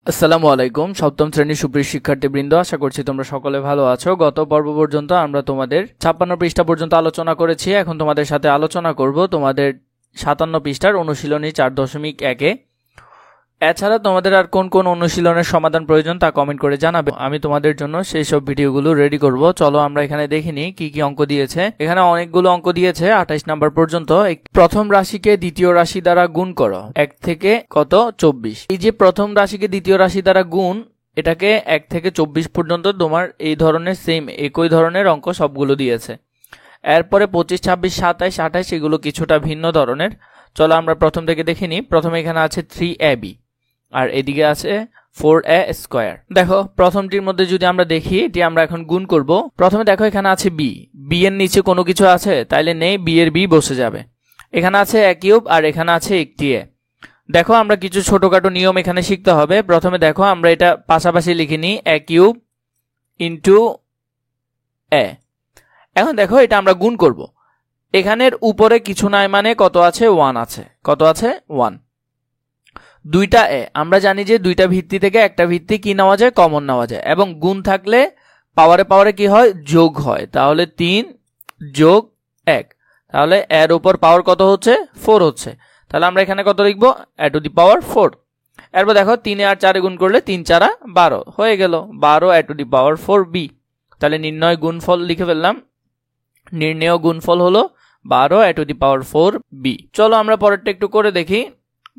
আসসালামু আলাইকুম সপ্তম শ্রেণীর সুপ্রিয় শিক্ষার্থীবৃন্দ, আশা করছি তোমরা সকলে ভালো আছো। গত পর্ব পর্যন্ত আমরা তোমাদের 56 পৃষ্ঠা পর্যন্ত আলোচনা করেছি। এখন তোমাদের সাথে আলোচনা করব তোমাদের 57 পৃষ্ঠার অনুশীলনী 4.1-এ। এছাড়া তোমাদের আর কোন কোন অনুশীলনের সমাধান প্রয়োজন তা কমেন্ট করে জানাবে। আমি তোমাদের জন্য সেই সব ভিডিওগুলো রেডি করব। চলো আমরা এখানে দেখে নিই কি কি অঙ্ক দিয়েছে। এখানে অনেকগুলো অঙ্ক দিয়েছে 28 নাম্বার পর্যন্ত। প্রথম রাশিকে দ্বিতীয় রাশি দ্বারা গুণ করো 1 থেকে কত 24। এই যে প্রথম রাশিকে দ্বিতীয় রাশি দ্বারা গুণ, এটাকে 1 থেকে 24 পর্যন্ত তোমার এই ধরনের সেম একই ধরনের অঙ্ক সবগুলো দিয়েছে। এরপরে 25, 26, 27, 28 এগুলো কিছুটা ভিন্ন ধরনের। চলো আমরা প্রথম থেকে দেখে নিই। প্রথমে এখানে আছে 3ab আর এদিকে আছে 4a স্কয়ার। দেখো প্রথমটির মধ্যে যদি আমরা দেখি, এটি আমরা এখন গুণ করব। প্রথমে দেখো এখানে আছে b এর নিচে কোনো কিছু আছে, তাইলে নেই, b এর b বসে যাবে। এখানে আছে a কিউব আর এখানে আছে একটি a। দেখো আমরা কিছু ছোটখাটো নিয়ম এখানে শিখতে হবে। প্রথমে দেখো আমরা এটা পাশাপাশি লিখে নিই, a কিউব ইন্টু a। এখন দেখো এটা আমরা গুণ করব। এখানের উপরে কিছু নাই মানে কত আছে, 1 আছে। কত আছে, 1। দুইটা এ, আমরা জানি যে দুইটা ভিত্তি থেকে একটা ভিত্তি কি নেওয়া যায়, কমন নেওয়া যায়। এবং গুণ থাকলে পাওয়ারে পাওয়ারে কি হয়, যোগ হয়। তাহলে 3 যোগ 1, তাহলে এর উপর পাওয়ার কত হচ্ছে, 4 হচ্ছে। তাহলে আমরা এখানে কত লিখবো, a টু দি পাওয়ার 4। এরপর দেখো 3 আর 4 গুণ করলে 3 4 12 হয়ে গেল, 12 a two the power 4b। তাহলে নির্ণয় গুণফল লিখে ফেললাম। নির্ণেয় গুণফল হলো 12 a two the power 4b। চলো আমরা পরেরটা একটু করে দেখি।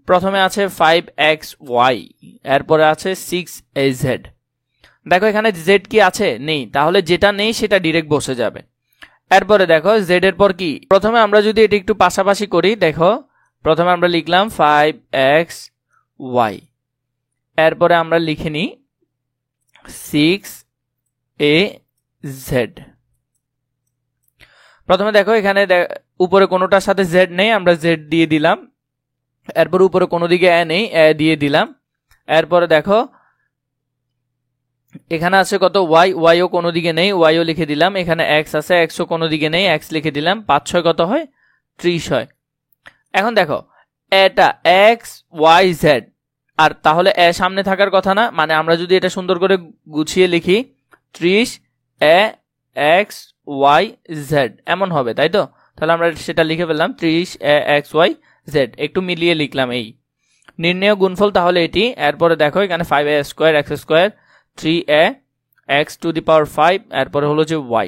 প্রথমে আছে 5xy, এরপরে আছে 6az। দেখো এখানে z কি আছে, নেই, তাহলে যেটা নেই সেটা ডাইরেক্ট বসে যাবে। এরপরে দেখো z এর পর কি, প্রথমে আমরা যদি এটা একটু পাশাপাশি করি, দেখো প্রথমে আমরা লিখলাম 5xy, এরপরে আমরা লিখে নিই 6az। প্রথমে দেখো এখানে উপরে কোনোটার সাথে z নেই, আমরা z দিয়ে দিলাম। এরপর উপরে কোনো দিকে a নেই, a দিয়ে দিলাম। এরপরে দেখো এখানে আছে কত y, y ও কোনো দিকে নেই, y ও লিখে দিলাম। এখানে x আছে, x ও কোনো দিকে নেই, x লিখে দিলাম। 5 6 কত হয়, 30 হয়। এখন দেখো এটা x y z, আর তাহলে a সামনে থাকার কথা না, মানে আমরা যদি এটা সুন্দর করে গুছিয়ে লিখি 30 a x y z এমন হবে, তাই তো? তাহলে আমরা সেটা লিখে ফেললাম 30 a x y z, একটু মিলিয়ে লিখলাম এই। নির্ণেয় গুণফল তাহলে এটি। এরপরে দেখো এখানে 5a square x square 3a x to the power 5, এরপরে হলো যে y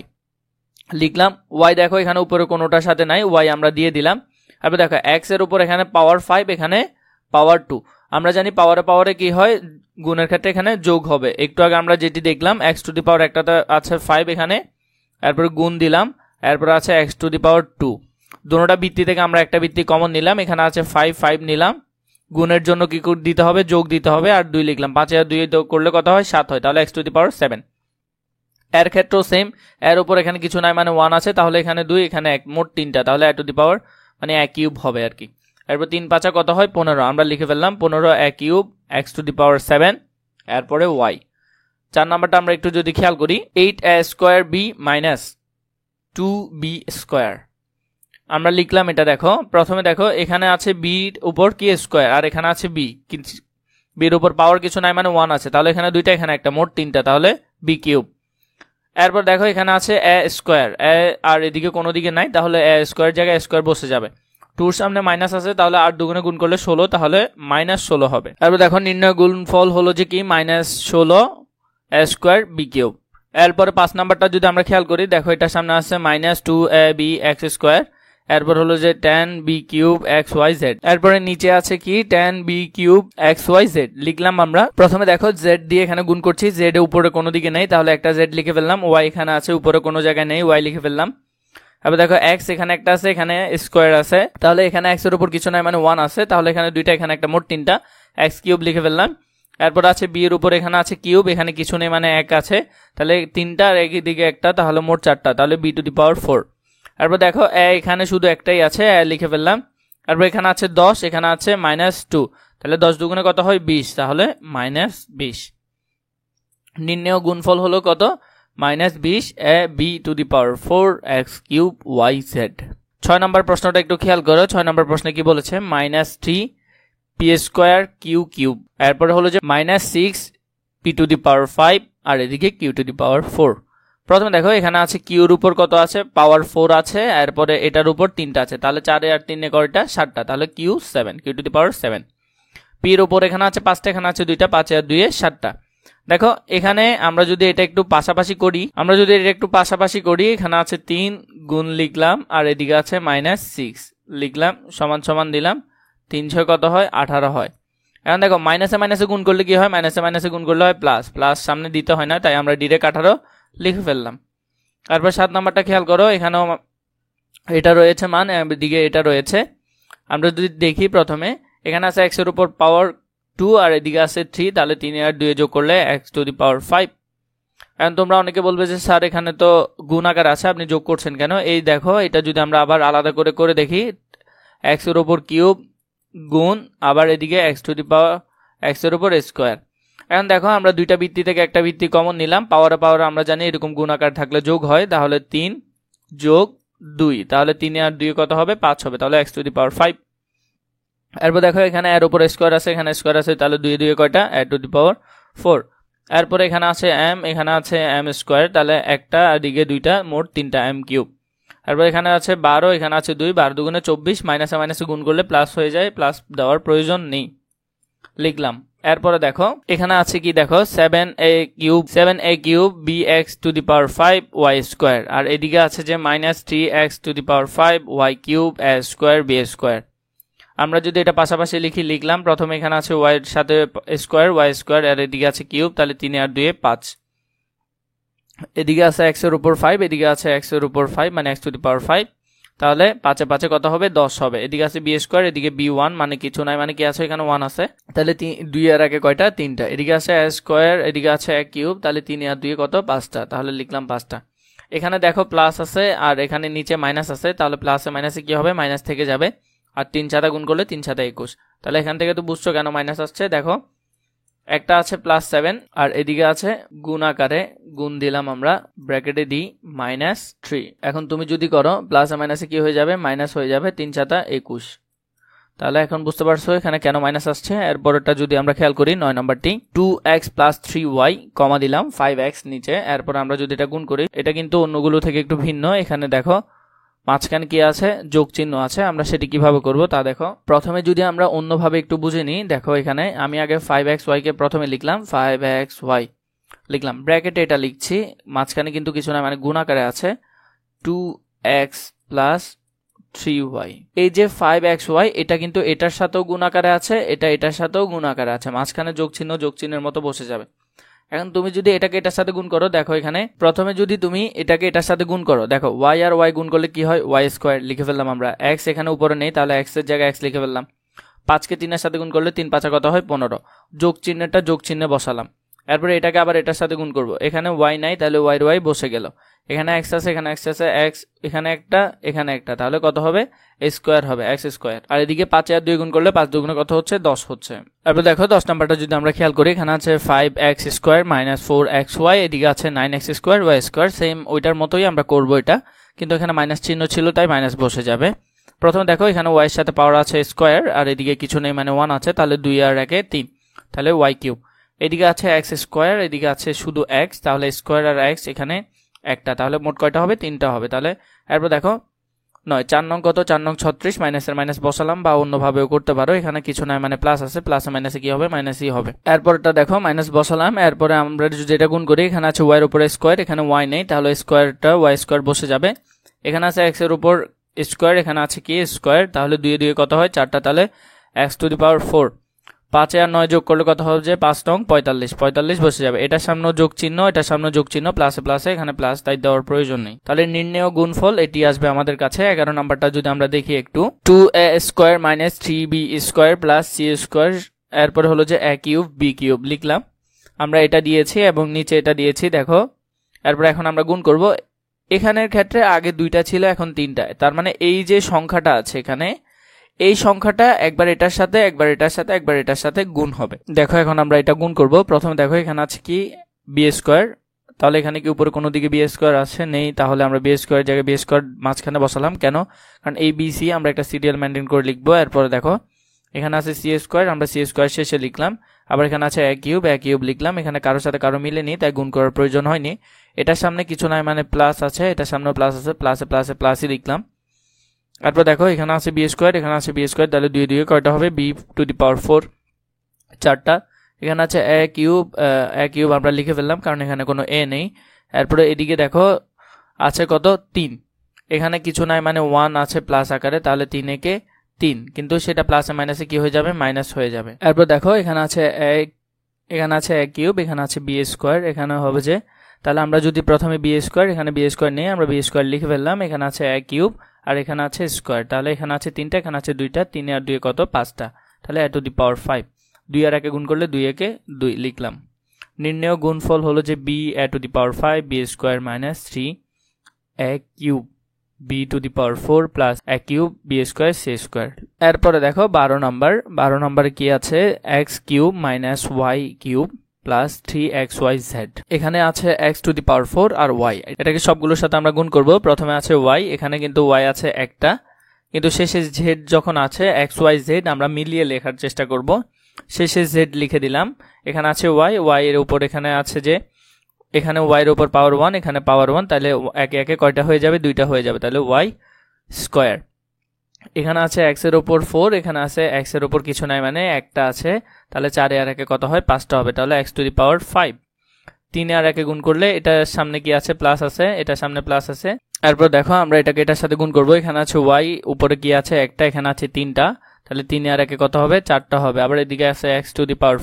লিখলাম। y দেখো এখানে উপরে কোনোটার সাথে নাই, y আমরা দিয়ে দিলাম। এরপর দেখো x এর উপর এখানে পাওয়ার 5, এখানে পাওয়ার 2। আমরা জানি পাওয়ারে পাওয়ারে কি হয়, গুণের ক্ষেত্রে এখানে যোগ হবে। একটু আগে আমরা যেটি দেখলাম x টু দি পাওয়ার একটাতে আছে 5 এখানে, এরপরে গুণ দিলাম। এরপর আছে x টু দি পাওয়ার 2। দুটোটা ভিত্তি থেকে আমরা একটা ভিত্তি কমন নিলাম, এখানে আছে 5 5 নিলাম। গুণের জন্য কি দিতে হবে, যোগ দিতে হবে, আর 2 লিখলাম। 5 আর 2 করলে কত হয়, 7 হয়। তাহলে x টু দি পাওয়ার 7। এর ক্ষেত্রেও সেম, এর উপর এখানে কিছু নাই মানে 1 আছে, তাহলে এখানে 2 এখানে 1, মোট 3টা, তাহলে a টু দি পাওয়ার মানে a কিউব হবে আর কি। এরপর 3 5 কত হয়, 15, আমরা লিখে ফেললাম 15 a cube x to the power 7, এরপরে y। 4 নাম্বারটা আমরা একটু যদি খেয়াল করি, 8a square b minus 2b square. আমরা লিখলাম এটা। দেখো প্রথমে দেখো এখানে আছে b এর উপর কি স্কয়ার, আর এখানে আছে b, b এর উপর পাওয়ার কিছু নাই মানে 1 আছে, তাহলে এখানে 2টা এখানে একটা, মোট 3টা, তাহলে b কিউব। এরপর দেখো এখানে আছে a স্কয়ার, a আর এদিকে কোনো দিকে নাই, তাহলে a স্কয়ার জায়গায় স্কয়ার বসে যাবে। 2 সামনে মাইনাস আছে, তাহলে 8 দুগুণে গুণ করলে 16, তাহলে -16 হবে। এরপর দেখো নির্ণয় গুণফল হলো যে কি -16 a স্কয়ার b কিউব। এরপরে 5 নাম্বারটা যদি আমরা খেয়াল করি, দেখো এটার সামনে আছে -2ab x স্কয়ার, এরপর হলো যে tan b কিউব xyz। এরপরে নিচে আছে কি tan b কিউব xyz লিখলাম আমরা। প্রথমে দেখো z দিয়ে এখানে গুণ করছি, z এর উপরে কোনো দিকে নেই, তাহলে একটা z লিখে ফেললাম। y এখানে আছে, উপরে কোনো জায়গায় নেই, y লিখে ফেললাম। এবার দেখো x এখানে একটা আছে, এখানে স্কয়ার আছে, তাহলে এখানে x এর উপর কিছু নাই মানে 1 আছে, তাহলে এখানে 2টা এখানে একটা, মোট 3টা, x কিউব লিখে ফেললাম। এরপর আছে b এর উপর এখানে আছে কিউব, এখানে কিছু নেই মানে 1 আছে, তাহলে 3টা আর একদিকে একটা, তাহলে মোট 4টা, তাহলে b টু দি পাওয়ার 4। এরপর দেখো এখানে শুধু একটাই আছে, লিখে ফেললাম। এরপর এখানে আছে 10, এখানে আছে -2, তাহলে 10 দুগুণে কত হয়, 20, তাহলে -20। নির্ণেয় গুণফল হলো কত, -20 a b two the power 4 x cube y z। 6 নম্বর প্রশ্নটা একটু খেয়াল করো। 6 নম্বর প্রশ্নে কি বলেছে, -3 পি স্কোয়ার কিউ কিউব, এরপরে হলো যে -6 পি টু দি পাওয়ার 5 আর এদিকে কিউ টু দি পাওয়ার 4। প্রথমে দেখো এখানে আছে কিউর উপর কত আছে, পাওয়ার 4 আছে, এরপরে এটার উপর 3টা আছে, তাহলে 4 আর 3 কয়টা, 7টা, তাহলে Q 7, Q two the power 7। পির উপর এখানে আছে 5টা, এখানে আছে 2টা, 5 আর 2 7টা। দেখো এখানে আমরা যদি এটা একটু পাশাপাশি করি, এখানে আছে 3 গুণ লিখলাম আর এদিকে আছে -6 লিখলাম, সমান সমান দিলাম, 3 6 কত হয়, 18 হয়। এখন দেখো মাইনাসে মাইনাসে গুণ করলে কি হয়, মাইনাসে মাইনাসে গুণ করলে হয় প্লাস, প্লাস সামনে দিতে হয় না, তাই আমরা ডিরেক্ট 18 লিখে ফেললাম। তারপর 7 নাম্বারটা খেয়াল করো, এখানেও এটা রয়েছে মান, এদিকে এটা রয়েছে। আমরা যদি দেখি প্রথমে এখানে আছে x এর উপর পাওয়ার 2 আর এদিকে আছে 3, তাহলে 3 আর 2 যোগ করলে x টু দি পাওয়ার 5। এখন তোমরা অনেকে বলবে যে স্যার এখানে তো গুণ আকার আছে, আপনি যোগ করছেন কেন? এই দেখো এটা যদি আমরা আবার আলাদা করে করে দেখি, x এর উপর কিউব গুণ আবার এদিকে x to the power x এর উপর স্কোয়ার। এখন দেখো আমরা দুইটা ভিত্তি থেকে একটা ভিত্তি কমন নিলাম, পাওয়ারে পাওয়ারে আমরা জানি এরকম গুণ আকার থাকলে যোগ হয়, তাহলে 3 যোগ 2, তাহলে 3 আর 2 কত হবে, 5 হবে, তাহলে x টু দি পাওয়ার 5। এরপর দেখো এখানে এর উপর স্কোয়ার আছে, এখানে স্কোয়ার আছে, তাহলে 2 2 কয়টা, a টু দি পাওয়ার 4। এরপর এখানে আছে m, এখানে আছে m স্কোয়ার, তাহলে একটা আর দিকে 2টা, মোট 3টা m কিউব। এরপর এখানে আছে 12, এখানে আছে 2, 12 দুগুণে 24, মাইনাসে মাইনাসে গুণ করলে প্লাস হয়ে যায়, প্লাস দেওয়ার প্রয়োজন নেই, লিখলাম। এরপরে দেখো এখানে আছে কি, দেখো 7a cube bx to the power 5 y square, আর এদিকে আছে যে -3x to the power 5 y cube a square b square. আমরা যদি এটা পাশাপাশি লিখলাম, প্রথমে এখানে আছে y এর সাথে স্কোয়ার, y স্কোয়ার, আর এদিকে আছে কিউব, তাহলে 3 আর 2 5, এদিকে আছে x এর উপর 5, এদিকে আছে x এর উপর 5 মানে x টু দি পাওয়ার 5, তাহলে 5 এ 5 কত হবে, 10 হবে। এদিকে আছে b স্কোয়ার, এদিকে b1 মানে কিছু নাই, মানে কি আছে, এখানে 1 আছে, তাহলে 2 আর 1 কয়টা, 3টা। এদিকে আছে a স্কোয়ার, এদিকে আছে a কিউব, তাহলে 3 আর 2 কত, 5টা, তাহলে লিখলাম 5টা। এখানে দেখো প্লাস আছে আর এখানে নিচে মাইনাস আছে, তাহলে প্লাসে মাইনাসে কি হবে, মাইনাস থেকে যাবে, আর 3 7 গুণ করলে 3 7 21, তাহলে এখান থেকে তো বুঝছো কেন মাইনাস আসছে। দেখো একটা আছে +7 আর এদিকে আছে গুণ আকারে, গুণ দিলাম আমরা, ব্র্যাকেটে দিই -3। এখন তুমি যদি করো প্লাসে মাইনাসে কি হয়ে যাবে, মাইনাস হয়ে যাবে, 3 7 21, তাহলে এখন বুঝতে পারছো এখানে কেন মাইনাস আসছে। এরপরটা যদি আমরা খেয়াল করি 9 নম্বরটি, 2x + 3y কমা দিলাম 5x নিচে, এরপর আমরা যদি এটা গুণ করি, এটা কিন্তু অন্যগুলো থেকে একটু ভিন্ন। এখানে দেখো মাঝখানে কি আছে, যোগ চিহ্ন আছে, আমরা সেটি কিভাবে করব তা দেখো। প্রথমে যদি আমরা অন্যভাবে একটু বুঝে নিই, দেখো এখানে আমি আগে 5xy কে প্রথমে লিখলাম, 5xy লিখলাম, ব্র্যাকেটে এটা লিখছি, মাঝখানে কিন্তু কিছু না, মানে গুণ আকারে আছে 2x + 3y। এই যে 5xy এটা কিন্তু এটার সাথেও গুণ আকারে আছে, এটা এটার সাথেও গুণ আকারে আছে, মাঝখানে যোগ চিহ্নের মতো বসে যাবে। এখন তুমি যদি এটাকে এটার সাথে গুণ করো, দেখো এখানে প্রথমে যদি তুমি এটাকে এটার সাথে গুণ করো, দেখো y আর y গুণ করলে কি হয়, y স্কোয়ার লিখে ফেললাম আমরা, x এখানে উপরে নেই, তাহলে x এর জায়গায় x লিখে ফেললাম। 5 কে 3 এর সাথে গুণ করলে 3 5 কত হয়, 15, যোগ চিহ্নটা যোগ চিহ্নে বসালাম। এরপরে এটাকে আবার এটার সাথে গুণ করব, এখানে y নাই, তাহলে y এর y বসে গেল, এখানে x আছে, এখানে x আছে, x এখানে একটা, এখানে একটা, তাহলে কত হবে, স্কোয়ার হবে, x স্কোয়ার। আর এদিকে 5 আর 2 গুণ করলে 5 দুগুণে কত হচ্ছে, 10 হচ্ছে। এরপর দেখো 10 নাম্বারটা যদি আমরা খেয়াল করি, এখানে আছে 5x স্কোয়ার -4xy, এদিকে আছে 9x square y square, same ওইটার মতোই আমরা করব এটা, কিন্তু এখানে মাইনাস চিহ্ন ছিল তাই মাইনাস বসে যাবে। প্রথমে দেখো এখানে y এর সাথে পাওয়ার আছে স্কোয়ার, আর এদিকে কিছু নেই মানে 1 আছে, তাহলে 2 আর 1 3, তাহলে y কিউব। এদিকে আছে x স্কোয়ার, এদিকে আছে শুধু x, তাহলে স্কোয়ার আর x এখানে একটা, তাহলে মোট কয়টা হবে, 3টা হবে। তাহলে এরপর দেখো 9 4 নং কত, 4 নং 36, মাইনাসের মাইনাস বসালাম, বা অন্যভাবেও করতে পারো, এখানে কিছু নাই মানে প্লাস আছে, প্লাসে মাইনাসে কি হবে, মাইনাসই হবে। এরপরটা দেখো মাইনাস বসালাম, এরপরে আমরা যদি এটা গুণ করি, এখানে আছে y এর উপরে স্কোয়ার, এখানে y নেই, তাহলে স্কোয়ারটা y স্কোয়ার বসে যাবে। এখানে আছে x এর উপর স্কোয়ার, এখানে আছে কি স্কোয়ার, তাহলে 2 2 কত হয়, 4টা, তাহলে x টু দি পাওয়ার 4। 5 আর 9 যোগ করলে কত হবে, যে 5 নং 45 বসে যাবে, এটার সামনে যোগ চিহ্ন, এটার সামনে যোগ চিহ্ন, প্লাসে প্লাসে, এখানে প্লাস, তাই দেওয়ার প্রয়োজন নেই। তাহলে নির্ণেয় গুণফল এটি আসবে আমাদের কাছে। 11 নাম্বারটা যদি আমরা দেখি একটু, 2a square -3b square + c square, এরপরে হলো যে a কিউব b কিউব লিখলাম, আমরা এটা দিয়েছি এবং নিচে এটা দিয়েছি, দেখো। এরপর এখন আমরা গুণ করব, এখানের ক্ষেত্রে আগে 2টা ছিল, এখন 3টা, তার মানে এই যে সংখ্যাটা আছে এখানে, এই সংখ্যাটা একবার এটার সাথে, একবার এটার সাথে, একবার এটার সাথে গুণ হবে। দেখো এখন আমরা এটা গুণ করব। প্রথমে দেখো এখানে আছে কি বি স্কোয়ার, তাহলে এখানে কি উপরে কোনো দিকে বি স্কোয়ার আছে, নেই, তাহলে আমরা বি স্কোয়ার জায়গায় বি স্কোয়ার মাঝখানে বসালাম, কেন, কারণ এই বি সি আমরা একটা সিরিয়াল মেনটেন করে লিখবো। এরপরে দেখো এখানে আছে সি স্কোয়ার, আমরা সি স্কোয়ার শেষে লিখলাম। আবার এখানে আছে এ কিউব লিখলাম। এখানে কারোর সাথে কারো মিলেনি, তাই গুণ করার প্রয়োজন হয়নি। এটার সামনে কিছু নাই মানে প্লাস আছে, এটার সামনেও প্লাস আছে, প্লাসে প্লাসই লিখলাম। তারপর দেখো এখানে আছে বি স্কোয়ার, এখানে আছে বি স্কোয়ার, তাহলে 2 2 কয়টা হবে, বি টু দি পাওয়ার 4 4টা। এখানে আছে এ কিউব আমরা লিখে ফেললাম কারণ এখানে কোনো এ নেই। এরপরে এদিকে দেখো আছে কত, 3। এখানে কিছু নাই মানে 1 আছে প্লাস আকারে, তাহলে 3 একে 3, কিন্তু সেটা প্লাসে মাইনাসে কি হয়ে যাবে, মাইনাস হয়ে যাবে। এরপর দেখো এখানে আছে এ কিউব, এখানে আছে বি স্কোয়ার, এখানে হবে যে, তাহলে আমরা যদি প্রথমে বি স্কোয়ার, এখানে বি স্কোয়ার নেই, আমরা বি স্কোয়ার লিখে ফেললাম। এখানে আছে এ কিউব আর এখানে আছে স্কোয়ার, তাহলে এখানে আছে 3টা, এখানে আছে 2টা, 3 আর 2 কত, 5টা, তাহলে এ টু দি পাওয়ার 5। 2 আর 1 গুণ করলে 2 একে 2 লিখলাম। নির্ণেয় গুণফল হলো যে b a to the power 5 b square minus 3 a cube b to the power 4 plus a cube b square c square. এরপরে দেখো 12 নম্বরে কি আছে, x cube minus y cube plus 3xyz। এখানে আছে এক্স টু দি পাওয়ার 4 আর y, এটাকে সবগুলোর সাথে আমরা গুণ করব। প্রথমে আছে ওয়াই, এখানে কিন্তু ওয়াই আছে একটা, কিন্তু শেষে জেড যখন আছে xyz আমরা মিলিয়ে লেখার চেষ্টা করব। শেষে জেড লিখে দিলাম। এখানে আছে ওয়াই এর উপর, এখানে আছে যে, এখানে ওয়াই এর উপর পাওয়ার 1, এখানে পাওয়ার 1, তাহলে একে একে কয়টা হয়ে যাবে, 2টা হয়ে যাবে, তাহলে ওয়াই স্কোয়ার। এখানে আছে এক্স এর উপর 4, এখানে আছে এক্স এর উপর কিছু নাই মানে একটা আছে, তাহলে 4 আর 1 কত হয়, 5টা হবে, তাহলে এক্স টু দি পাওয়ার 5। 3 আর 1 গুণ করলে এটার সামনে কি আছে, প্লাস আছে, এটার সামনে প্লাস আছে। এরপর দেখো আমরা এটাকে এটার সাথে গুণ করব। এখানে আছে ওয়াই, উপরে কি আছে একটা, এখানে আছে 3টা, তাহলে 3 আর 1 কত হবে, 4টা হবে। আবার এদিকে আছে এক্স টু দি পাওয়ার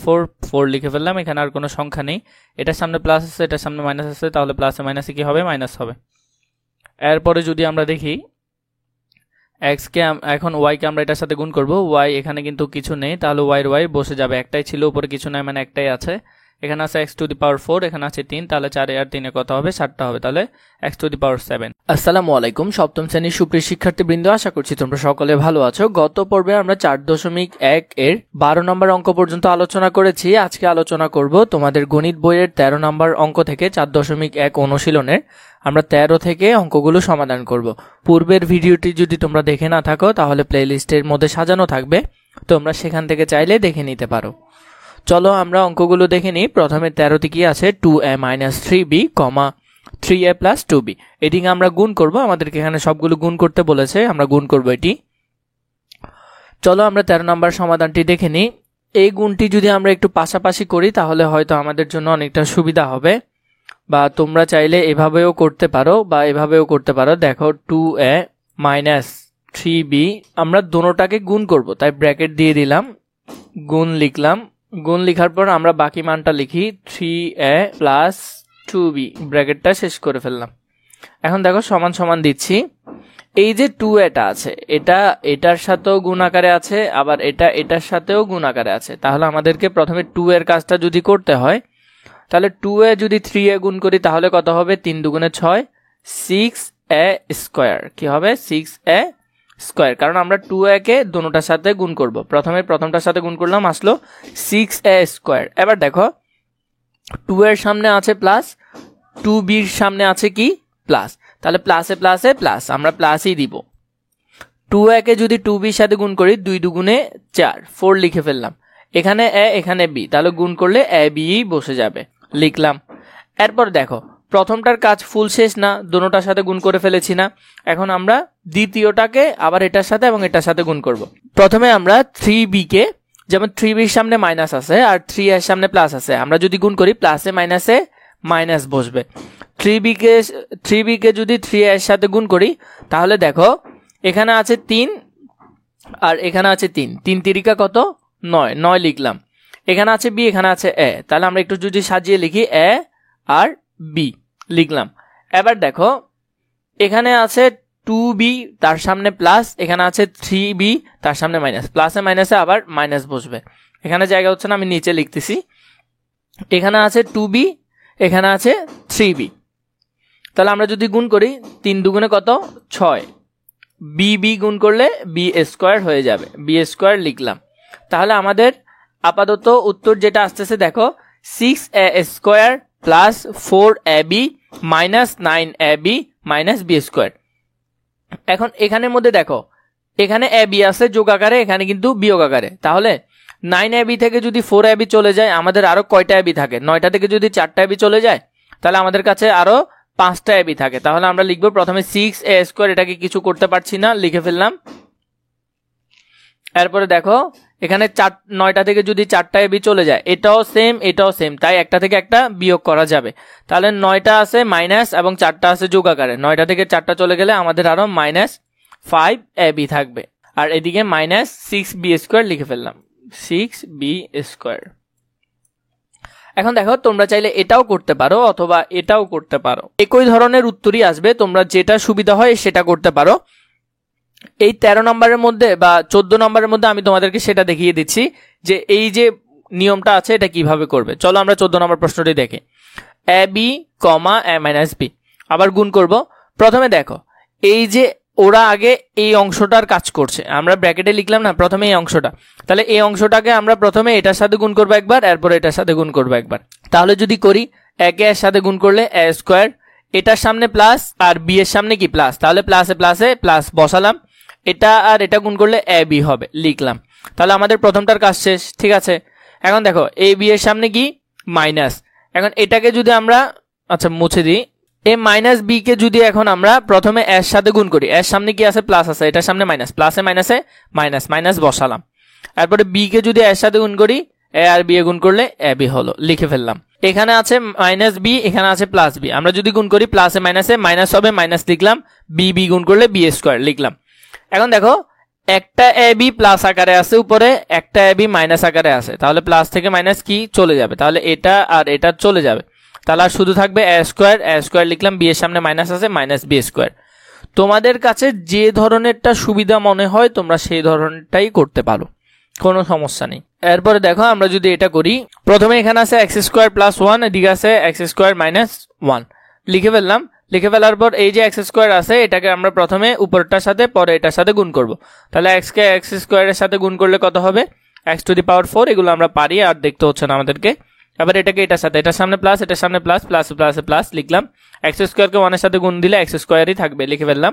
4 লিখে ফেললাম। এখানে আর কোনো সংখ্যা নেই, এটার সামনে প্লাস আছে, এটার সামনে মাইনাস আছে, তাহলে প্লাসে মাইনাসে কি হবে, মাইনাস হবে। এরপরে যদি আমরা দেখি এখন ওয়াইকে আমরা এটার সাথে গুণ করব। ওয়াই এখানে কিন্তু কিছু নেই, তাহলে ওয়াই বসে যাবে, একটাই ছিল, উপরে কিছু নাই মানে একটাই আছে। এখানে আছে এক্স টু দি পাওয়ার 4, এখানে আছে 3, তাহলে 4 আর 3 কত হবে, 7টা হবে, তাহলে এক্স টু দি পাওয়ার 7। আসসালামু আলাইকুম সপ্তম শ্রেণীর সুপ্রিয় শিক্ষার্থীবৃন্দ, আশা করছি তোমরা সকলে ভালো আছো। গত পর্বে আমরা 4.1 এর 12 নম্বর অঙ্ক পর্যন্ত আলোচনা করেছি। আজকে আলোচনা করব তোমাদের গণিত বইয়ের 13 নম্বর অঙ্ক থেকে 4.1 অনুশীলনের আমরা 13 থেকে অঙ্কগুলো সমাধান করব। পূর্বের ভিডিওটি যদি তোমরা দেখে না থাকো তাহলে প্লেলিস্টের মধ্যে সাজানো থাকবে, তোমরা সেখান থেকে চাইলে দেখে নিতে পারো। চলো আমরা অঙ্কগুলো দেখে নিই। প্রথমে 13তে কি আছে, 2a minus 3b, 3a plus 2b। এটিকে আমরা গুণ করব, আমাদেরকে এখানে সবগুলো গুণ করতে বলেছে, আমরা গুণ করব এটি। চলো আমরা 13 নম্বর সমাধানটি দেখে নিই। এই গুণটি যদি আমরা একটু পাশাপাশি করি তাহলে হয়তো আমাদের জন্য অনেকটা সুবিধা হবে, বা তোমরা চাইলে এভাবেও করতে পারো বা এভাবেও করতে পারো। দেখো 2a মাইনাস 3b, আমরা দোনোটাকে গুণ করব, তাই ব্র্যাকেট দিয়ে দিলাম, গুণ লিখলাম। গুণ লিখার পর আমরা বাকি মানটা লিখি, 3a প্লাস 2b, ব্র্যাকেটটা শেষ করে ফেললাম। এখন দেখো সমান সমান দিচ্ছি। এই যে 2a আছে, এটা এটার সাথেও গুণ আকারে আছে, আবার এটা এটার সাথেও গুণ আকারে আছে, তাহলে আমাদেরকে প্রথমে 2 এর কাজটা যদি করতে হয়, তাহলে 2a যদি 3a গুণ করি তাহলে কত হবে, 3 দুগুণে 6, 6a স্কোয়ার। কি হবে, 6a স্কোয়ার, কারণ আমরা 2a কে দুটোটার সাথে গুণ করব। প্রথমে প্রথমটার সাথে গুণ করলাম, আসলো 6a স্কোয়ার। এবার দেখো 2 এর সামনে আছে প্লাস, 2b এর সামনে আছে কি, প্লাস, তাহলে প্লাসে প্লাসে প্লাস, আমরা প্লাসই দিব। 2a কে যদি 2b এর সাথে গুণ করি, 2 দুগুণে 4, 4 লিখে ফেললাম। এখানে a এখানে b, তাহলে গুণ করলে a b বসে যাবে, লিখলাম। এরপর দেখো প্রথমটার কাজ ফুল শেষ না, দুটোটার সাথে গুণ করে ফেলেছি না। এখন আমরা দ্বিতীয়টাকে আবার এটার সাথে এবং এটার সাথে গুণ করব। প্রথমে আমরা 3b কে, যেমন 3b এর সামনে মাইনাস আছে আর 3 এর সামনে প্লাস আছে, আমরা যদি গুণ করি প্লাসে মাইনাসে মাইনাস বসবে। 3b কে যদি 3 এর সাথে গুণ করি তাহলে দেখো এখানে আছে 3 আর এখানে আছে 3, 3 তিরিকা কত, 9, 9 লিখলাম। এখানে আছে b, এখানে আছে a, তাহলে আমরা একটু যদি সাজিয়ে লিখি, a আর b লিখলাম। এবার দেখো এখানে আছে 2b, তার সামনে প্লাস, এখানে আছে 3b, তার সামনে মাইনাস, প্লাসে মাইনাসে আবার মাইনাস বসবে, এখানে জায়গা হচ্ছে না, আমি নিচে লিখতেছি। এখানে আছে 2b, এখানে আছে 3b, তাহলে আমরা যদি গুণ করি 3 দুগুণে কত, 6, b গুণ করলে b স্কোয়ার হয়ে যাবে, b স্কোয়ার লিখলাম। তাহলে আমাদের আপাতত উত্তর যেটা আসতেছে দেখো, 6a square plus 4ab minus 9ab minus b square. এখন এখানের মধ্যে দেখো এখানে ab আছে যোগ আকারে, এখানে কিন্তু বিয়োগ আকারে। তাহলে 9ab থেকে যদি 4ab চলে যায় আমাদের আরো কয়টা ab থাকে? 9টা থেকে যদি 4টা ab চলে যায় তাহলে আমাদের কাছে আরো 5টা ab থাকে। তাহলে আমরা লিখবো প্রথমে 6a², এটাকে কিছু করতে পারছি না, লিখে ফেললাম। এরপরে দেখো এখানে 9টা থেকে যদি 4টা ab চলে যায়, এটাও সেম এটাও সেম, তাই একটা থেকে একটা বিয়োগ করা যাবে। তাহলে 9টা আছে মাইনাস এবং 4টা আছে যোগ আকারে, 9টা থেকে 4টা চলে গেলে আমাদের আরো -5ab থাকবে। আর এদিকে -6b² লিখে ফেললাম, 6b²। এখন দেখো তোমরা চাইলে এটাও করতে পারো অথবা এটাও করতে পারো, একই ধরনের উত্তরই আসবে, তোমরা যেটা সুবিধা হয় সেটা করতে পারো। এই 13 নম্বরের মধ্যে বা 14 নম্বরের মধ্যে আমি তোমাদেরকে সেটা দেখিয়ে দিচ্ছি যে এই যে নিয়মটা আছে এটা কিভাবে করবে। চলো আমরা 14 নম্বর প্রশ্নটি দেখি। ab, a - b আবার গুণ করব। প্রথমে দেখো এই যে ওরা আগে এই অংশটার কাজ করছে, আমরা ব্র্যাকেটে লিখলাম না প্রথমে এই অংশটা, তাহলে এই অংশটাকে আমরা প্রথমে এটার সাথে গুণ করবো একবার, এরপর এটার সাথে গুণ করবো একবার। তাহলে যদি করি একে এর সাথে গুণ করলে a², এটার সামনে প্লাস আর b এর সামনে কি প্লাস, তাহলে প্লাসে প্লাসে প্লাস বসালাম, এটা আর এটা গুণ করলে ab হবে, লিখলাম। তাহলে আমাদের প্রথমটার কাজ শেষ, ঠিক আছে। এখন দেখো ab এর সামনে কি মাইনাস, এখন এটাকে যদি আমরা আচ্ছা মুছে দিই, এই -b কে যদি এখন আমরা প্রথমে এর সাথে গুণ করি, এর সামনে কি আছে প্লাস আছে, এটার সামনে মাইনাস, প্লাসে মাইনাসে মাইনাস, মাইনাস বসালাম। তারপরে b কে যদি এর সাথে গুণ করি, a আর b এ গুণ করলে ab হলো, লিখে ফেললাম। এখানে আছে -b, এখানে আছে +b, আমরা যদি গুণ করি প্লাসে মাইনাসে মাইনাস হবে, মাইনাস লিখলাম, b গুণ করলে b² লিখলাম। এখন দেখো একটা ab প্লাস আকারে আছে উপরে, একটা ab মাইনাস আকারে আছে, তাহলে প্লাস থেকে মাইনাস কি চলে যাবে, তাহলে এটা আর এটা চলে যাবে, তাহলে আর শুধু থাকবে a² লিখলাম, b এর সামনে মাইনাস আছে -b²। তোমাদের কাছে যে ধরনেরটা সুবিধা মনে হয় তোমরা সেই ধরনেরটাই করতে পারো, কোনো সমস্যা নেই। এরপরে দেখো আমরা যদি এটা করি, প্রথমে এখানে আছে x² + 1, এদিকে আছে x² - 1, লিখে ফেললাম। লিখে ফেলার পর এই যে x² আছে এটাকে আমরা প্রথমে উপরটার সাথে পরে এটার সাথে গুণ করব। তাহলে x কে x² এর সাথে গুণ করলে কত হবে, x⁴, এগুলো আমরা পারি আর দেখতে হচ্ছে না আমাদেরকে। আবার এটাকে এটার সাথে, এটার সামনে প্লাস, এটার সামনে প্লাস, প্লাস প্লাসে প্লাস লিখলাম। x² কে 1 এর সাথে গুণ দিলে x²ই থাকবে, লিখে ফেললাম।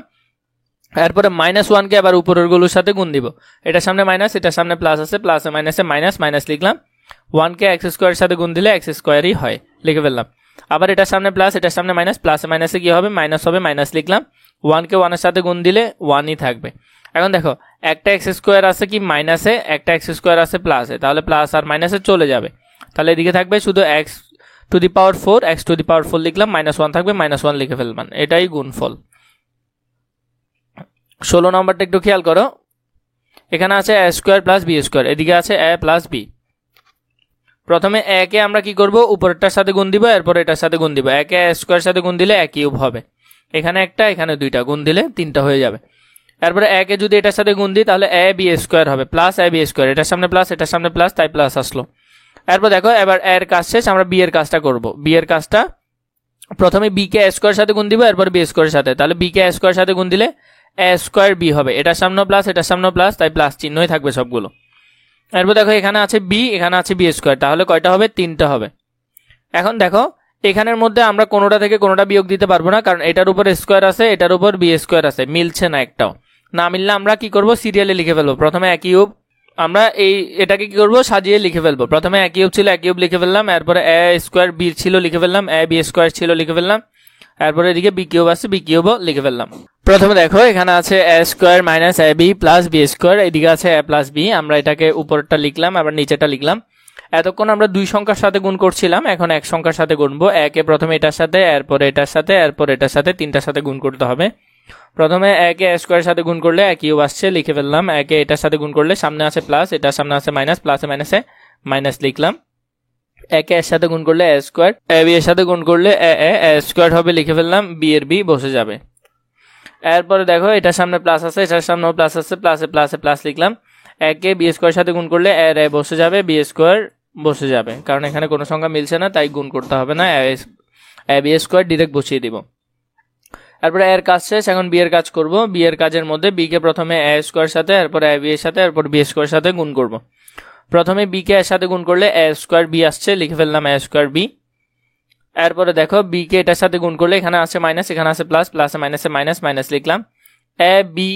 এরপরে -1 কে আবার উপরের গুলোর সাথে গুণ দিব, এটার সামনে মাইনাস, এটার সামনে প্লাস আছে, প্লাসে মাইনাসে মাইনাস, মাইনাস লিখলাম। 1 কে x² এর সাথে গুণ দিলে x²ই হয়, লিখে ফেললাম। আবার এটার সামনে প্লাস, এটার সামনে মাইনাস, প্লাসে মাইনাসে কি হবে মাইনাস হবে, মাইনাস লিখলাম। 1 কে 1 এর সাথে গুণ দিলে 1ই থাকবে। এখন দেখো একটা x² আছে কি মাইনাসে, একটা x² আছে প্লাসে, তাহলে প্লাস আর মাইনাসে চলে যাবে, তাহলে এদিকে থাকবে শুধু x⁴, x⁴ লিখলাম, -1 থাকবে, -1 লিখে ফেলবেন, এটাই গুণফল। 16 নম্বরটা একটু খেয়াল করো, এখানে আছে a² + b², এদিকে আছে a + b। প্রথমে a কে আমরা কি করব, উপরেরটার সাথে গুণ দিব, এরপর এটার সাথে গুণ দিব। a কে a² সাথে গুণ দিলে a³ হবে, এখানে একটা এখানে দুইটা, গুণ দিলে 3টা হয়ে যাবে। এরপরে a কে যদি এটার সাথে গুণ দিই তাহলে ab² হবে, +ab², এটার সামনে প্লাস, এটার সামনে প্লাস, তাই প্লাস আসলো। এরপর দেখো এবার a এর কাজ শেষ, আমরা b এর কাজটা করব। b এর কাজটা প্রথমে b কে a² সাথে গুণ দিব, এরপর b² সাথে, তাহলে b কে a² সাথে গুণ দিলে a²b হবে, এটার সামনে প্লাস, এটার সামনে প্লাস, তাই প্লাস চিহ্নই থাকবে সবগুলো। এরপর দেখো এখানে আছে b, এখানে আছে b², তাহলে কয়টা হবে 3টা হবে। এখন দেখো এখানের মধ্যে আমরা কোনোটা থেকে কোনোটা বিয়োগ দিতে পারবো না, কারণ এটার উপর স্কোয়ার আছে, এটার উপর b² আছে, মিলছে না, একটাও না মিললে আমরা কি করব, সিরিয়ালে লিখে ফেলবো। প্রথমে a³ আমরা এটাকে কি করব, সাজিয়ে লিখে ফেলবো। প্রথমে a³ ছিল, a³ লিখে ফেললাম, এরপরে a² b ছিল লিখে ফেললাম, ab² ছিল লিখে ফেললাম, এরপরে এদিকে b³ আছে, b³ লিখে ফেললাম। প্রথমে দেখো এখানে আছে a² - ab + b², এদিকে আছে a + b, আমরা এটাকে উপরটা লিখলাম, আবার নিচেটা লিখলাম। এতক্ষণ আমরা দুই সংখ্যার সাথে গুণ করছিলাম, এখন এক সংখ্যার সাথে গুনবো। a কে প্রথমে এটার সাথে, এরপরে এটার সাথে, এরপর এটার সাথে, 3টার সাথে গুণ করতে হবে। প্রথমে a কে a² এর সাথে গুণ করলে a³ আসছে, লিখে ফেললাম। a কে এটার সাথে গুণ করলে সামনে আছে প্লাস, এটার সামনে আছে মাইনাস, প্লাসে মাইনাসে মাইনাস লিখলাম। a কে এর সাথে গুণ করলে a², ab এর সাথে গুণ করলে a² হবে, লিখে ফেললাম, b এর b বসে যাবে। এরপরে দেখো এটার সামনে প্লাস আছে, এটার সামনেও প্লাস আছে, প্লাসে প্লাসে প্লাস লিখলাম। a কে b² এর সাথে গুণ করলে a বসে যাবে, b² বসে যাবে, কারণ এখানে কোনো সংখ্যা মিলছে না, তাই গুণ করতে হবে না, ab² ডিরেক্ট বসিয়ে দিব। এরপরে এর কাজ শেষ, এখন b এর কাজ করব। b এর কাজের মধ্যে b কে প্রথমে a² সাথে, এরপর ab এর সাথে, এরপর b² সাথে গুণ করব। প্রথমে b কে এর সাথে গুণ করলে a²b আসছে, লিখে ফেললাম a²b। এরপরে দেখো b কে এটার সাথে গুণ করলে এখানে আছে মাইনাস, এখানে আছে প্লাস, প্লাসে মাইনাসে মাইনাস, মাইনাস লিখলাম। এ বি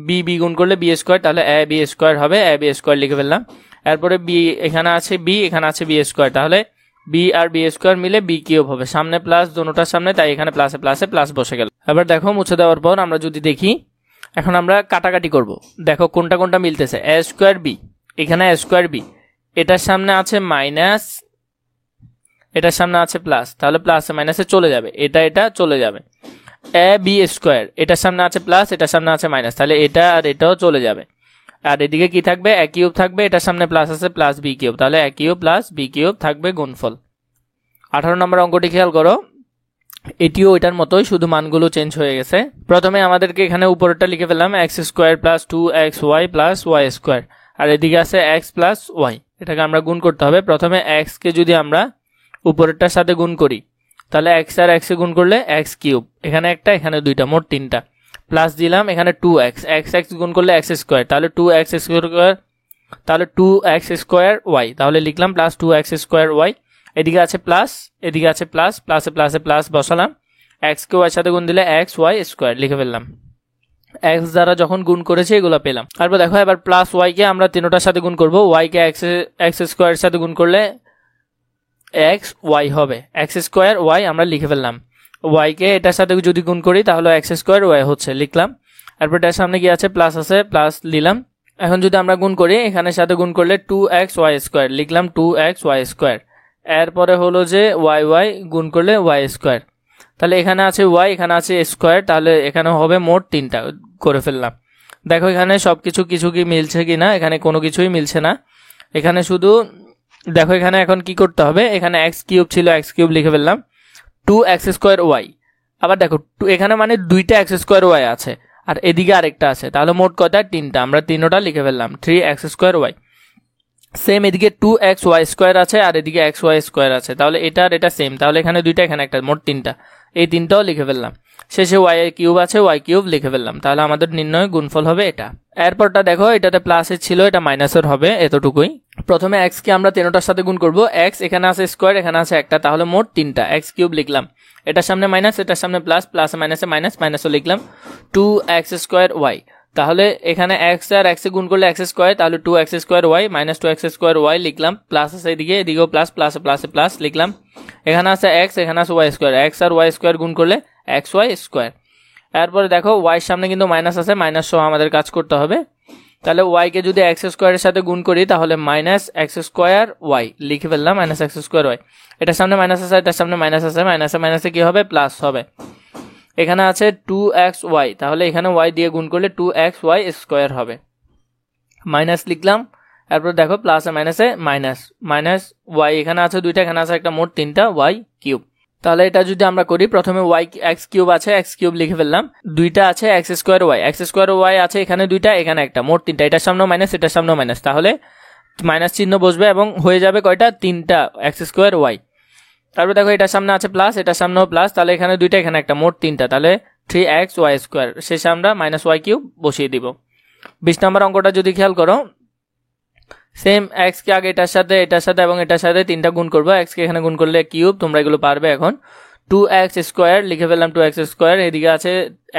বি বি গুণ করলে বি স্কোয়ার, তাহলে এ বি স্কোয়ার হবে, এ বি স্কোয়ার লিখে ফেললাম। এরপরে বি এখানে আছে বি, এখানে আছে বি স্কোয়ার, তাহলে বি আর বি স্কোয়ার মিলে বি কিউব হবে, সামনে প্লাস দুটোটার সামনে, তাই এখানে প্লাসে প্লাসে প্লাস বসে গেল। এবার দেখো মুছে দেওয়ার পর আমরা যদি দেখি, এখন আমরা কাটাকাটি করব। দেখো কোনটা কোনটা মিলতেছে, এ স্কোয়ার বি, এখানে এ স্কোয়ার বি, এটার সামনে আছে মাইনাস, এটার সামনে আছে প্লাস, তাহলে প্লাসে মাইনাসে চলে যাবে, এটা এটা চলে যাবে। এ বি স্কোয়ার, এটার সামনে আছে প্লাস, এটার সামনে আছে মাইনাস, তাহলে এটা আর এটাও চলে যাবে। আর এদিকে কি থাকবে, এ কিউব থাকবে, এটার সামনে প্লাস আছে, প্লাস বি কিউব, তাহলে এ কিউব প্লাস বি কিউব থাকবে গুণফল। 18 নম্বর অঙ্কটি খেয়াল করো, এটিও এটার মতোই, শুধু মানগুলো চেঞ্জ হয়ে গেছে। প্রথমে আমাদেরকে এখানে উপরেরটা লিখে ফেললাম x square plus 2xy plus y square, আর এদিকে আছে এক্স প্লাস ওয়াই, এটাকে আমরা গুণ করতে হবে। প্রথমে এক্স কে যদি আমরা উপরেরটার সাথে গুণ করি, তাহলে এক্স আর এক্সে গুণ করলে এক্স কিউব, এখানে একটা এখানে দুইটা, মোট 3টা, প্লাস দিলাম এখানে 2x, এক্স এক্স গুণ করলে এক্স স্কোয়ার, তাহলে 2x স্কোয়ার, তাহলে 2x স্কোয়ার ওয়াই, তাহলে লিখলাম প্লাস 2x স্কোয়ার ওয়াই। এদিকে আছে প্লাস, এদিকে আছে প্লাস, প্লাসে প্লাসে প্লাস বসালাম, এক্স কে ওয়াই সাথে গুণ দিলে এক্স ওয়াই স্কোয়ার লিখে ফেললাম। এক্স দ্বারা যখন গুণ করেছি এগুলো পেলাম। তারপর দেখো এবার প্লাস ওয়াই কে আমরা তিনটার সাথে গুণ করবো, ওয়াই কে এক্স স্কোয়ারের সাথে গুণ করলে এক্স ওয়াই হবে, এক্স স্কোয়ার ওয়াই আমরা লিখে ফেললাম। ওয়াই কে এটার সাথে যদি গুণ করি তাহলে এক্স স্কোয়ার ওয়াই হচ্ছে, লিখলাম। তারপর এটার সামনে কি আছে, প্লাস আছে, প্লাস দিলাম। এখন যদি আমরা গুণ করি, এখানে সাথে গুণ করলে 2x ওয়াই স্কোয়ার, লিখলাম 2x ওয়াই স্কোয়ার। এরপরে হলো যে ওয়াই ওয়াই গুণ করলে ওয়াই স্কোয়ার, তাহলে এখানে আছে ওয়াই, এখানে আছে স্কোয়ার, তাহলে এখানে হবে মোট 3টা করে ফেললাম। দেখো এখানে সব কিছু কি মিলছে কি না, এখানে কোনো কিছুই মিলছে না। এখানে শুধু দেখো এখানে এখন কি করতে হবে, এখানে এক্স কিউব ছিল, এক্স কিউব লিখে ফেললাম, 2x স্কোয়ার ওয়াই। আবার দেখো এখানে মানে দুইটা এক্স স্কোয়ার ওয়াই আছে, আর এদিকে আরেকটা আছে, তাহলে মোট কয়টা, 3টা, আমরা 3টা লিখে ফেললাম, 3x স্কোয়ার ওয়াই। সেম এদিকে 2x ওয়াই স্কোয়ার আছে, আর এদিকে x ওয়াই স্কোয়ার আছে, তাহলে এটা আর এটা সেম, তাহলে এখানে দুইটা এখানে একটা, মোট 3টা, এই 3টাও লিখে ফেললাম। শেষে ওয়াই কিউব আছে, ওয়াই কিউব লিখে ফেললাম, তাহলে আমাদের নির্ণয় গুণফল হবে এটা। এরপরটা দেখো এটাতে প্লাসের ছিল, এটা মাইনাসের হবে, এতটুকুই। প্রথমে x কে আমরা 3টার সাথে গুণ করব, x এখানে আছে স্কোয়ার, এখানে আছে একটা, তাহলে মোট 3টা, এক্স কিউব লিখলাম, এটার সামনে মাইনাস, এটার সামনে প্লাস, প্লাসে মাইনাসে মাইনাস, মাইনাসও লিখলাম, 2x স্কোয়ার ওয়াই। তাহলে এখানে x আর x এ গুণ করলে x স্কোয়ার, তাহলে 2x square y minus 2x square y লিখলাম, প্লাস আছে এদিকে, এদিকেও প্লাস, প্লাসে প্লাসে প্লাস লিখলাম। এখানে আছে x, এখানে আছে ওয়াই স্কোয়ার, x আর ওয়াই স্কোয়ার গুণ করলে এক্স ওয়াই স্কোয়ার। এরপরে দেখো ওয়াই সামনে কিন্তু মাইনাস আছে, মাইনাস সহ আমাদের কাজ করতে হবে, তাহলে ওয়াই কে যদি এক্স স্কোয়ারের সাথে গুণ করি তাহলে মাইনাস এক্স স্কোয়ার ওয়াই লিখে ফেললাম, মাইনাস এক্স স্কোয়ার ওয়াই। এটার সামনে মাইনাস আছে, এটার সামনে মাইনাস আছে, মাইনাসে মাইনাসে কি হবে, প্লাস হবে। এখানে আছে 2x ওয়াই, তাহলে এখানে ওয়াই দিয়ে গুণ করলে 2x ওয়াই স্কোয়ার হবে, মাইনাস লিখলাম। এরপর দেখো প্লাসে মাইনাসে মাইনাস, মাইনাস ওয়াই এখানে আছে দুইটা, এখানে আছে একটা, মোট 3টা ওয়াই কিউব। তাহলে এটা যদি আমরা করি, প্রথমে ওয়াই এক্স কিউব আছে, এক্স কিউব লিখে ফেললাম, দুইটা আছে এক্স স্কোয়ার ওয়াই আছে, এখানে দুইটা, এখানে একটা, মোট 3টা, এটার সামনেও মাইনাস, এটার সামনেও মাইনাস, তাহলে মাইনাস চিহ্ন বসবে এবং হয়ে যাবে কয়টা, 3টা এক্স স্কোয়ার ওয়াই। তারপর দেখো এটার সামনে আছে প্লাস, এটার সামনেও প্লাস, তাহলে এখানে দুইটা, এখানে একটা, মোট 3টা, তাহলে 3x ওয়াই স্কোয়ার, শেষে আমরা মাইনাস ওয়াই কিউব বসিয়ে দিব। 20 নম্বর অঙ্কটা যদি খেয়াল করো, সেম এক্স কে আগে এটার সাথে এবং এটার সাথে 3টা গুণ করবো, এক্স কে এখানে গুণ করলে কিউব, তোমরা এগুলো পারবে। এখন 2x স্কোয়ার লিখে ফেললাম, 2x স্কোয়ার, এদিকে আছে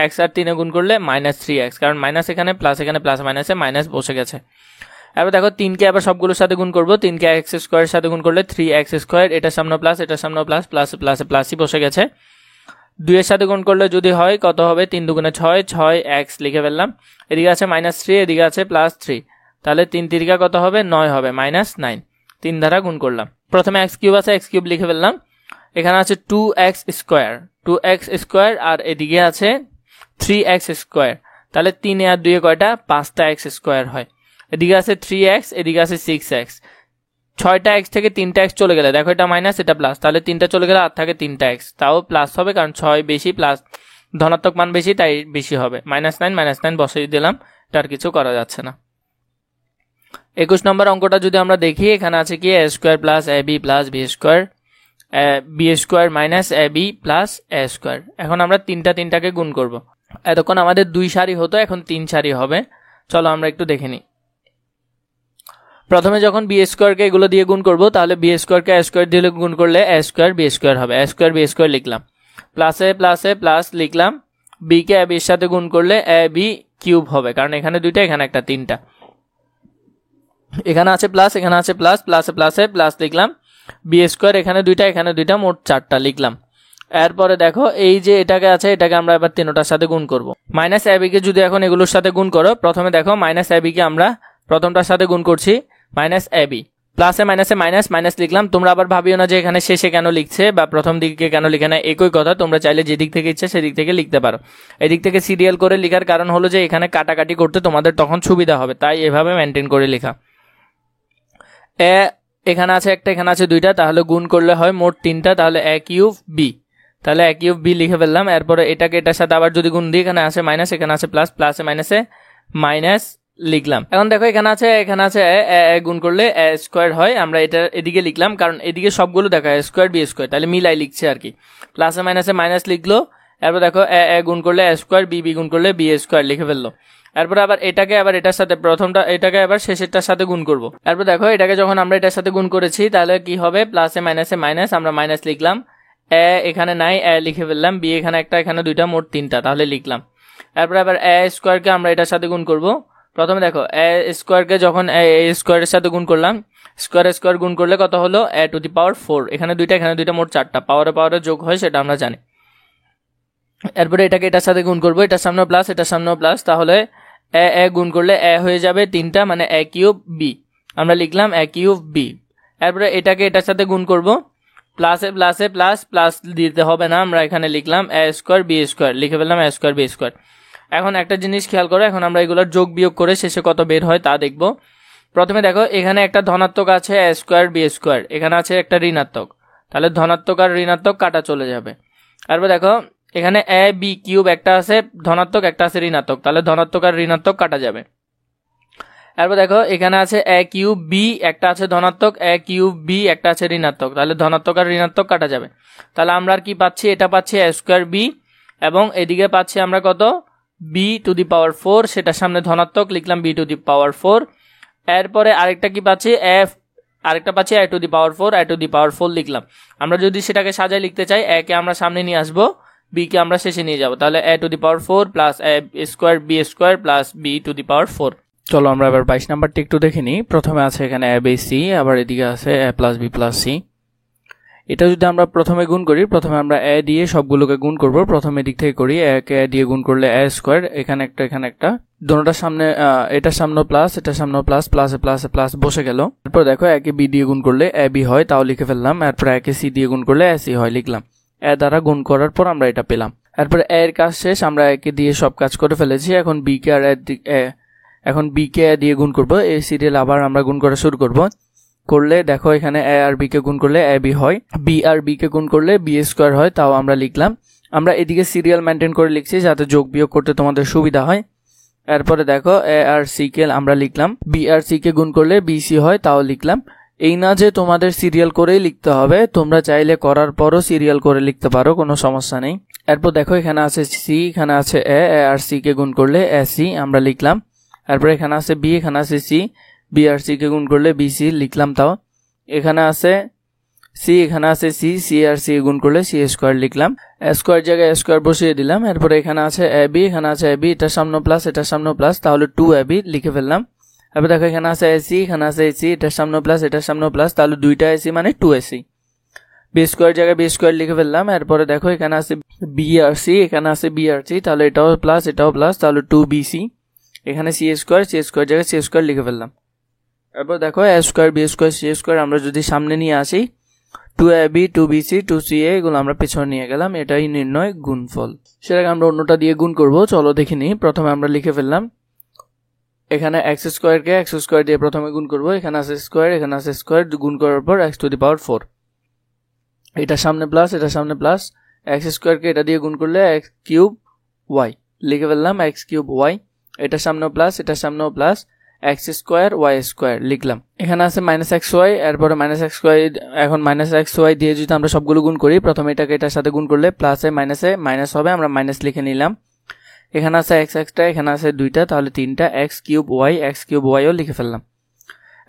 x আর 3 গুণ করলে মাইনাস 3x, কারণ মাইনাস এখানে প্লাস, এখানে প্লাস মাইনাসে মাইনাস বসে গেছে। এবার দেখো 3কে আবার সবগুলোর সাথে গুণ করবো, 3কে এক্স স্কোয়ারের সাথে গুণ করলে 3x স্কোয়ার, এটার সামনে প্লাস, এটার সামনে প্লাস, প্লাসে প্লাসে প্লাসই বসে গেছে। 2 এর সাথে গুণ করলে যদি হয় কত হবে, 3 দুগুণে 6, 6x লিখে ফেললাম, এদিকে আছে মাইনাস 3, এদিকে আছে প্লাস 3, তাহলে 3 তিরিকা কত হবে, 9 হবে, মাইনাস 9, 3 দ্বারা গুণ করলাম। প্রথমে এক্স কিউব আছে, এক্স কিউব লিখে ফেললাম, এখানে আছে 2x স্কোয়ার, আর এদিকে আছে 3x স্কোয়ার, তাহলে 3 আর 2 কয়টা, 5টা x স্কোয়ার হয়। এদিকে আছে 3x, এদিকে আছে 6x, 6টা x থেকে 3টা x চলে গেলে দেখো এটা মাইনাস, এটা প্লাস, তাহলে 3টা চলে গেলে আর থাকে 3টা x, তাও প্লাস হবে, কারণ 6 বেশি, প্লাস ধনাত্মক মান বেশি, তাই বেশি হবে, -9 বসিয়ে দিলাম, এটা আর কিছু করা যাচ্ছে না। 21 নম্বর অঙ্কটা যদি আমরা দেখি, এখানে আছে কি, a square plus ab plus b square minus ab plus a square. এখন আমরা তিনটাকে গুণ করব। এতক্ষণ আমাদের 2 সারি হতো, এখন 3 সারি হবে। চলো আমরা একটু দেখে নিই। প্রথমে যখন বি স্কোয়ারকে এগুলো দিয়ে গুণ করব, তাহলে বি স্কোয়ারকে a স্কোয়ার দিয়ে গুণ করলে a স্কোয়ার b স্কোয়ার হবে, a স্কোয়ার b স্কোয়ার লিখলাম, প্লাসে প্লাসে প্লাস লিখলাম, বি কে এ বির সাথে গুণ করলে এ বি কিউব হবে, কারণ এখানে দুইটা এখানে একটা তিনটা, এখানে আছে প্লাস এখানে আছে প্লাস, প্লাসে প্লাসে প্লাস লিখলাম, বি স্কোয়ার এখানে দুইটা মোট 4টা লিখলাম। এরপরে দেখো এই যে এটাকে আছে এটাকে আমরা এবার তিনটার সাথে গুণ করব। মাইনাস এ বিকে যদি এখন এগুলোর সাথে গুণ করো, প্রথমে দেখো মাইনাস এ বিকে আমরা প্রথমটার সাথে গুণ করছি, মাইনাস এ বি, প্লাসে মাইনাসে মাইনাস মাইনাস লিখলাম। তোমরা আবার ভাবিও না যে এখানে শেষে কেন লিখছে বা প্রথম দিকে কেন লিখে না, একই কথা, তোমরা চাইলে যেদিক থেকে ইচ্ছে সেদিক থেকে লিখতে পারো। এদিক থেকে সিরিয়াল করে লেখার কারণ হলো যে এখানে কাটাকাটি করতে তোমাদের তখন সুবিধা হবে, তাই এভাবে মেনটেন করে লেখা। এ এখানে আছে একটা এখানে আছে দুইটা, তাহলে গুণ করলে হয় মোট 3টা, তাহলে এ কিউব বি, তাহলে এ কিউব বি লিখে ফেললাম। এরপরে এটাকে এটার সাথে আবার যদি গুণ দিই, এখানে আছে মাইনাস এখানে আছে প্লাস, প্লাসে মাইনাসে মাইনাস লিখলাম। এখন দেখো এখানে আছে গুণ করলে এ স্কোয়ার হয়, আমরা এটা এদিকে লিখলাম কারণ এদিকে সবগুলো দেখো এ স্কোয়ার বি স্কোয়ার, তাহলে মিলাই লিখছে আর কি, প্লাসে মাইনাসে মাইনাস লিখলো। এরপর দেখো এ গুণ করলে এ স্কোয়ার, বি গুণ করলে বি স্কোয়ার লিখে ফেললো। এরপর আবার এটাকে আবার এটার সাথে প্রথমটা এটাকে আবার শেষেরটার সাথে গুণ করব। এরপর দেখো এটাকে যখন আমরা এটার সাথে গুণ করেছি তাহলে কি হবে, প্লাসে মাইনাসে মাইনাস, আমরা মাইনাস লিখলাম, এ এখানে নাই এ লিখে ফেললাম, বি এখানে একটা এখানে দুইটা মোট 3টা, তাহলে লিখলাম। এরপর আবার এ স্কোয়ারকে আমরা এটার সাথে গুণ করব। প্রথমে দেখো এ স্কোয়ারকে যখন এ স্কোয়ারের সাথে গুণ করলাম, স্কোয়ার গুণ করলে কত হলো এ টু দি পাওয়ার 4, এখানে দুইটা মোট 4টা, পাওয়ারে যোগ হয় সেটা আমরা জানি। এরপরে এটাকে এটার সাথে গুণ করবো, এটার সামনে প্লাস এটার সামনেও প্লাস, তাহলে এ গুণ করলে এ হয়ে যাবে 3টা, মানে এ কিউব বি, আমরা লিখলাম এ কিউব বি। এরপরে এটাকে এটার সাথে গুণ করব, প্লাসে প্লাসে প্লাস, প্লাস দিতে হবে না, আমরা এখানে লিখলাম এ স্কোয়ার বি স্কোয়ার লিখে ফেললাম, এ স্কোয়ার বি স্কোয়ার। এখন একটা জিনিস খেয়াল করো, এখন আমরা এগুলোর যোগ বিয়োগ করে শেষে কত বের হয় তা দেখব। প্রথমে দেখো এখানে একটা ধনাত্মক আছে এ স্কোয়ার বি স্কোয়ার, এখানে আছে একটা ঋণাত্মক, তাহলে ধনাত্মক আর ঋণাত্মক কাটা চলে যাবে। তারপর দেখো এখানে এ বি কিউব একটা আছে ধনাত্মক একটা আছে ঋণাত্মক, তাহলে ধনাত্মক আর ঋণাত্মক কাটা যাবে। এরপর দেখো এখানে আছে এ কিউব বি একটা আছে ধনাত্মক, এ কিউব বি একটা আছে ঋণাত্মক, তাহলে ধনাত্মক আর ঋণাত্মক কাটা যাবে। তাহলে আমরা আর কি পাচ্ছি, এটা পাচ্ছি এ স্কোয়ার বি, এবং এদিকে পাচ্ছি আমরা কত বি টু দি পাওয়ার 4, সেটার সামনে ধনাত্মক লিখলাম বি টু দি পাওয়ার 4। এরপরে আরেকটা কি পাচ্ছি আরেকটা পাচ্ছি এ to the power 4, A to the power 4 লিখলাম। আমরা যদি সেটাকে সাজায় লিখতে চাই, এ কে আমরা সামনে নিয়ে আসবো, বি কে আমরা শেষে নিয়ে যাব, তাহলে a to the power 4 plus a square b square plus b to the power 4। চলো আমরা এবার 22 নাম্বারটি একটু দেখে নিই। প্রথমে আছে এখানে এ বি সি, আবার এদিকে আছে এ প্লাস বি প্লাস সি। এটা যদি আমরা প্রথমে গুণ করি, প্রথমে আমরা এ দিয়ে সবগুলোকে গুণ করব, প্রথমে দিক থেকে করি, এ কে দিয়ে গুণ করলে এ স্কোয়ার, এখানে একটা দুটোটার সামনে এটার সামনে প্লাস এটার সামনে প্লাস, প্লাসে প্লাসে প্লাস বসে গেল। এরপর দেখো একে বি দিয়ে গুণ করলে এ বি হয়, তাও লিখে ফেললাম। এরপর একে সি দিয়ে গুণ করলে এ সি হয়, লিখলাম। এ দ্বারা গুণ করার পর আমরা এটা পেলাম। এরপর এর কাজ শেষ, আমরা একে দিয়ে সব কাজ করে ফেলেছি। এখন বি কে আর এখন বি কে দিয়ে গুণ করব, এই সিরিয়াল আবার আমরা গুণ করা শুরু করলে দেখো এখানে এ আর বি কে গুণ করলে এ বি হয়, বি আর বি কে গুণ করলে বি স্কোয়ার হয়, তাও আমরা লিখলাম। আমরা এদিকে সিরিয়াল মেনটেন করে লিখছি যাতে যোগ বিয়োগ করতে তোমাদের সুবিধা হয়। এরপরে দেখো এ আর সি কে আমরা লিখলাম, বি আর সি কে গুণ করলে বি সি হয়, তাও লিখলাম। এই না যে তোমাদের সিরিয়াল করেই লিখতে হবে, তোমরা চাইলে করার পরও সিরিয়াল করে লিখতে পারো, কোনো সমস্যা নেই। এরপর দেখো এখানে আছে সি, এখানে আছে এ আর সি কে গুণ করলে এ সি আমরা লিখলাম। এরপর এখানে আছে বি, এখানে আছে সি, বি আর সি কে গুণ করলে বি সি লিখলাম, তাও। এখানে আছে সি, এখানে আছে সি, সি আর সি গুণ করলে সি স্কোয়ার লিখলাম, স্কোয়ার জায়গায় স্কোয়ার বসিয়ে দিলাম। এরপর এখানে আছে এ বি, এখানে আছে এ বি, এটার সামনে প্লাস এটার সামনে প্লাস, তাহলে 2 এ বি লিখে ফেললাম। এরপর দেখো এখানে আছে এসি, এখানে আছে এসি, এটার সামনে প্লাস এটার সামনে প্লাস, তাহলে 2টা এসি মানে 2 এসি, বি স্কোয়ার জায়গায় বি স্কোয়ার লিখে ফেললাম। এরপরে দেখো এখানে আছে বি আর সি, এখানে আছে বি আর সি, তাহলে এটাও প্লাস এটাও প্লাস, তাহলে 2 বি সি, এখানে সি স্কোয়ার জায়গায় সি স্কোয়ার লিখে ফেললাম। এরপর দেখো a square b square c square আমরা যদি সামনে নিয়ে আসি, 2 a b 2 b c 2 c a, এগুলো আমরা পেছনে নিয়ে গেলাম, এটাই নির্ণয় গুণফল। সেটাকে আমরা অন্যটা দিয়ে গুণ করব, চলো দেখে নিই। প্রথমে আমরা লিখে ফেললাম এখানে এক্স স্কোয়ারকে এক্স স্কোয়ার দিয়ে প্রথমে গুণ করব, এখানে আছে স্কোয়ার এখানে আছে স্কোয়ার, গুণ করার পর এক্স টু দি পাওয়ার 4, এটার সামনে প্লাস এটার সামনে প্লাস, এক্স স্কোয়ারকে এটা দিয়ে গুণ করলে এক্স কিউব ওয়াই লিখে ফেললাম, এক্স কিউব ওয়াই, এটার সামনেও প্লাস এটার সামনেও plus, x square y square লিখলাম। এখানে আছে মাইনাস এক্স ওয়াই, এরপরে মাইনাস এক্স ওয়াই, এখন মাইনাস এক্স ওয়াই দিয়ে যদি আমরা সবগুলো গুণ করি, প্রথমে এটাকে এটার সাথে গুণ করলে প্লাসে মাইনাসে মাইনাস হবে, আমরা মাইনাস লিখে নিলাম। এখানে আছে এক্স এক্সটা, এখানে আছে 2টা, তাহলে 3টা, এক্স কিউব ওয়াইও লিখে ফেললাম।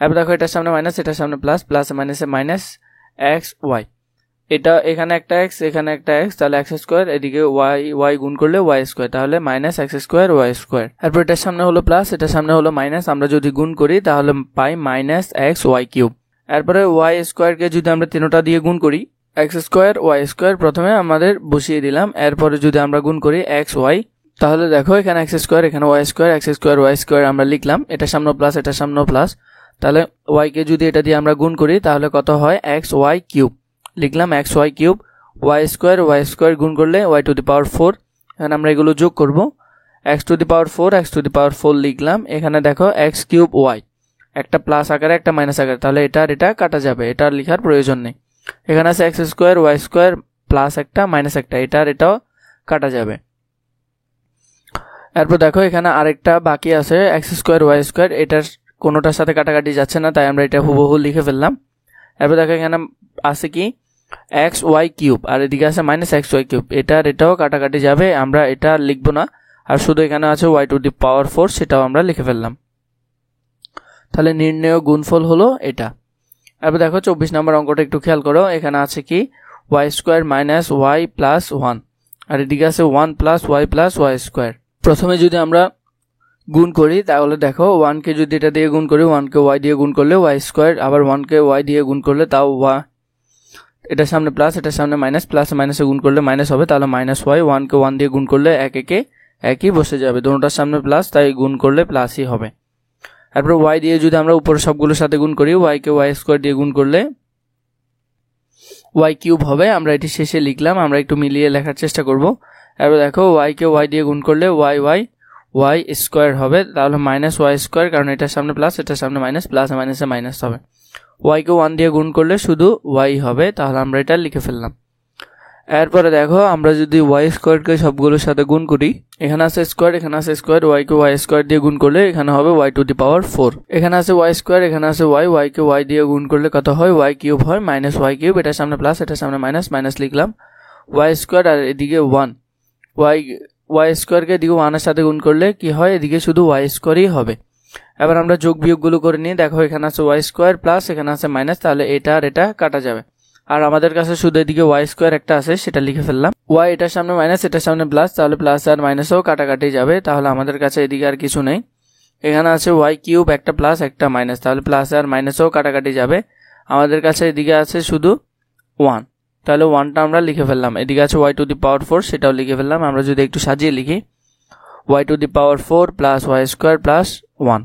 এরপর দেখো এটার সামনে মাইনাস এটার সামনে প্লাস, প্লাসে মাইনাসে মাইনাস এক্স ওয়াই, এটা এখানে একটা এক্স এখানে একটা এক্স, তাহলে এক্স স্কোয়ার, এদিকে ওয়াই গুণ করলে ওয়াই স্কোয়ার, তাহলে minus x square y square. তারপর এটার সামনে হলো প্লাস, এটার সামনে হলো মাইনাস, আমরা যদি গুণ করি তাহলে পাই মাইনাস এক্স ওয়াই কিউব। এরপরে ওয়াই স্কোয়ারকে যদি আমরা তিনটা দিয়ে গুণ করি, এক্স স্কোয়ার ওয়াই স্কোয়ার প্রথমে আমাদের বসিয়ে দিলাম, এরপরে যদি আমরা গুণ করি এক্স ওয়াই, তাহলে দেখো এখানে এক্স স্কোয়ার এখানে y square, x square y square আমরা লিখলাম, এটার সামনে প্লাস এটার সামনে প্লাস, তাহলে ওয়াইকে যদি এটা দিয়ে আমরা গুণ করি তাহলে কত হয় এক্স ওয়াই কিউব, লিখলাম x y cube. Y square গুণ করলে ওয়াই টু দি পাওয়ার 4, এখানে আমরা এগুলো যোগ করব, এক্স টু দি পাওয়ার 4 লিখলাম, এখানে দেখো এক্স কিউব ওয়াই, একটা প্লাস আকারে একটা মাইনাস আকারে, তাহলে এটা আর এটা কাটা যাবে, এটা লেখার প্রয়োজন নেই। এখানে আছে x square y square plus একটা মাইনাস একটা, এটা আর এটাও কাটা যাবে। এরপর দেখো এখানে আরেকটা বাকি আছে এক্স স্কোয়ার ওয়াই স্কোয়ার, এটার কোনোটার সাথে কাটাকাটি যাচ্ছে না, তাই আমরা এটা হুবহু লিখে ফেললাম। এরপর দেখো এখানে আছে কি এক্স ওয়াই কিউব, আর এদিকে আছে মাইনাস এক্স ওয়াই কিউব, এটার এটাও কাটাকাটি যাবে, আমরা এটা লিখবো না, আর শুধু এখানে আছে ওয়াই টু দি পাওয়ার 4, সেটাও আমরা লিখে ফেললাম। তাহলে নির্ণেয় গুণফল হলো এটা। এরপর দেখো 24 নম্বর অঙ্কটা একটু খেয়াল করো, এখানে আছে কি y square minus y plus 1, আর এদিকে আছে 1 প্লাস ওয়াই স্কোয়ার। প্রথমে যদি আমরা গুণ করি তাহলে দেখো 1কে যদি এটা দিয়ে গুণ করি, 1কে ওয়াই দিয়ে গুণ করলে ওয়াই স্কোয়ার, আবার 1কে ওয়াই দিয়ে গুণ করলে তাও এটার সামনে প্লাস এটার সামনে মাইনাস, প্লাস মাইনাসে গুণ করলে মাইনাস হবে, তাহলে মাইনাস ওয়াই, 1কে 1 দিয়ে গুণ করলে একই বসে যাবে, দুটোটার সামনে প্লাস, তাই গুণ করলে প্লাসই হবে। তারপর ওয়াই দিয়ে যদি আমরা উপরে সবগুলোর সাথে গুণ করি, ওয়াইকে ওয়াই স্কোয়ার দিয়ে গুণ করলে ওয়াই কিউব হবে, আমরা এটি শেষে লিখলাম, আমরা একটু মিলিয়ে লেখার চেষ্টা করব। এরপর দেখো ওয়াইকে ওয়াই দিয়ে গুণ করলে ওয়াই স্কোয়ার হবে, তাহলে মাইনাস ওয়াই স্কোয়ার, কারণ এটার সামনে প্লাস এটার সামনে মাইনাস, প্লাস মাইনাসে মাইনাস হবে। ওয়াইকে 1 দিয়ে গুণ করলে শুধু ওয়াই হবে, তাহলে আমরা এটা লিখে ফেললাম। এরপরে দেখো আমরা যদি ওয়াই স্কোয়ারকে সবগুলোর সাথে গুণ করি, এখানে আছে স্কোয়ার এখানে আছে স্কোয়ার, ওয়াইকে ওয়াই স্কোয়ার দিয়ে গুণ করলে এখানে হবে ওয়াই টু দি পাওয়ার 4, এখানে আছে ওয়াই স্কোয়ার এখানে আছে ওয়াইকে ওয়াই দিয়ে গুণ করলে কত হয় ওয়াই কিউব হয়, মাইনাস ওয়াই কিউব, এটার সামনে প্লাস এটার সামনে মাইনাস লিখলাম, ওয়াই স্কোয়ার আর এদিকে 1, ওয়াই স্কোয়ারকে এদিকে 1 এর সাথে গুণ করলে কি হয়, এদিকে শুধু ওয়াই স্কোয়ারই হবে। এবার আমরা যোগ বিয়োগগুলো করে নিই, দেখো এখানে আছে ওয়াই স্কোয়ার প্লাস এখানে আছে মাইনাস, তাহলে এটা আর এটা কাটা যাবে, আর আমাদের কাছে শুধু এদিকে ওয়াই স্কোয়ার একটা আছে, সেটা লিখে ফেললাম। ওয়াই এটার সামনে মাইনাস এটার সামনে প্লাস, তাহলে প্লাস আর মাইনাসও কাটাকাটি যাবে, তাহলে আমাদের কাছে এদিকে আর কিছু নেই। এখানে আছে ওয়াই কিউব একটা প্লাস একটা মাইনাস, তাহলে প্লাস আর মাইনাসও কাটাকাটি যাবে, আমাদের কাছে এদিকে আছে শুধু 1, তাহলে 1টা আমরা লিখে ফেললাম। এদিকে আছে ওয়াই টু দি পাওয়ার 4, সেটাও লিখে ফেললাম। আমরা যদি একটু সাজিয়ে লিখি y to the power 4 plus y square plus 1।